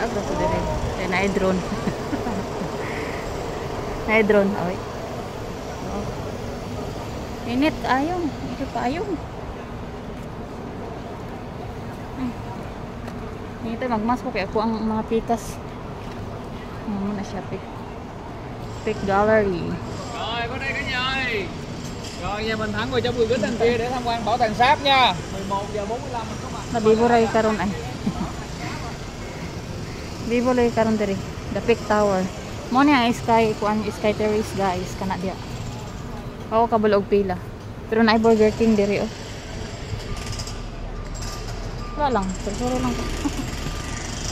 Abra ko dire. Kaya na-drone. Na-drone. Ay. Oh. Init. Ayong. Ito pa ayong. Ito magmas ko kaya ako ang mga pitas. Muna siya pick gallery. Rồi có đây cả nhà ơi. Rồi nhà mình thẳng vào cho vườn kính đằng kia để tham quan bảo tàng sáp nha. 11:45 mình có mặt. Nabiburay karon ay. Biburay karon diri. The Peak Tower. Mo ni ang sky terrace guys kana dia. Ako kabulog pila. Pero naay Burger King diri oh. Wala lang, suro lang ko.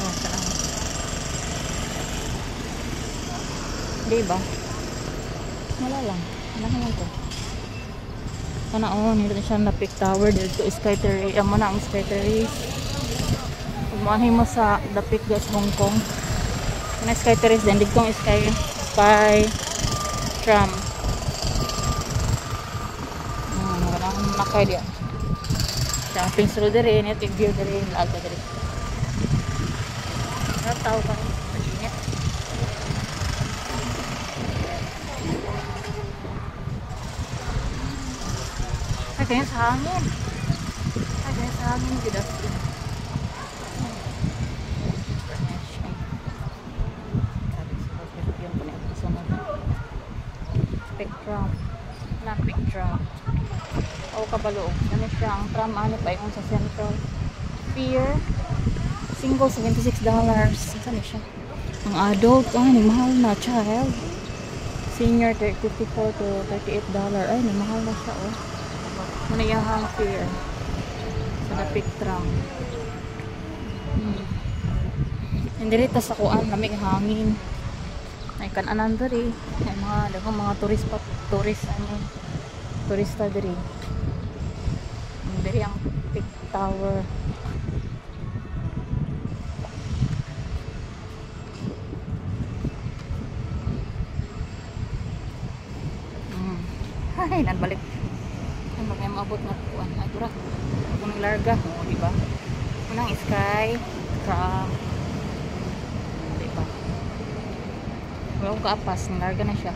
Oh, salamat. Diba? Wala lang. Wala lang ko. Kana oh, nito na siya na Peak Tower dito Sky Terrace. Amo na ang Sky Terrace. Pagmahin mo sa The Peak guys, Hong Kong. Kana Sky Terrace din dito Sky Tram. Magandang nakay dia. Jumping through the rain, ito yung view the rain, laga the rain. Tao ka rin, maginit. Ay, kanya sa hangin. Ay, kanya sa hangin, gida. Spectrum. Na Spectrum. O kabaloog. Ano siya ang tram ano pa yung sa Central Pier. Single $76. Saan siya? Ang adult, ay mahal na child. Senior $54 to $38. Ay mahal na siya oh. Muna yung pier. Sa The Peak Tram. Hindi rin tas akuan lamig hangin. Ay kan-anan diri. Ay mga turista diri. Diri ang Peak Tower. Ay, nagbalik. Ay, magay maabot na kuan. Ay, tura. Unang larga, oh, di ba? Unang Sky Tram. Di ba? Wala ko kaapas, larga na siya.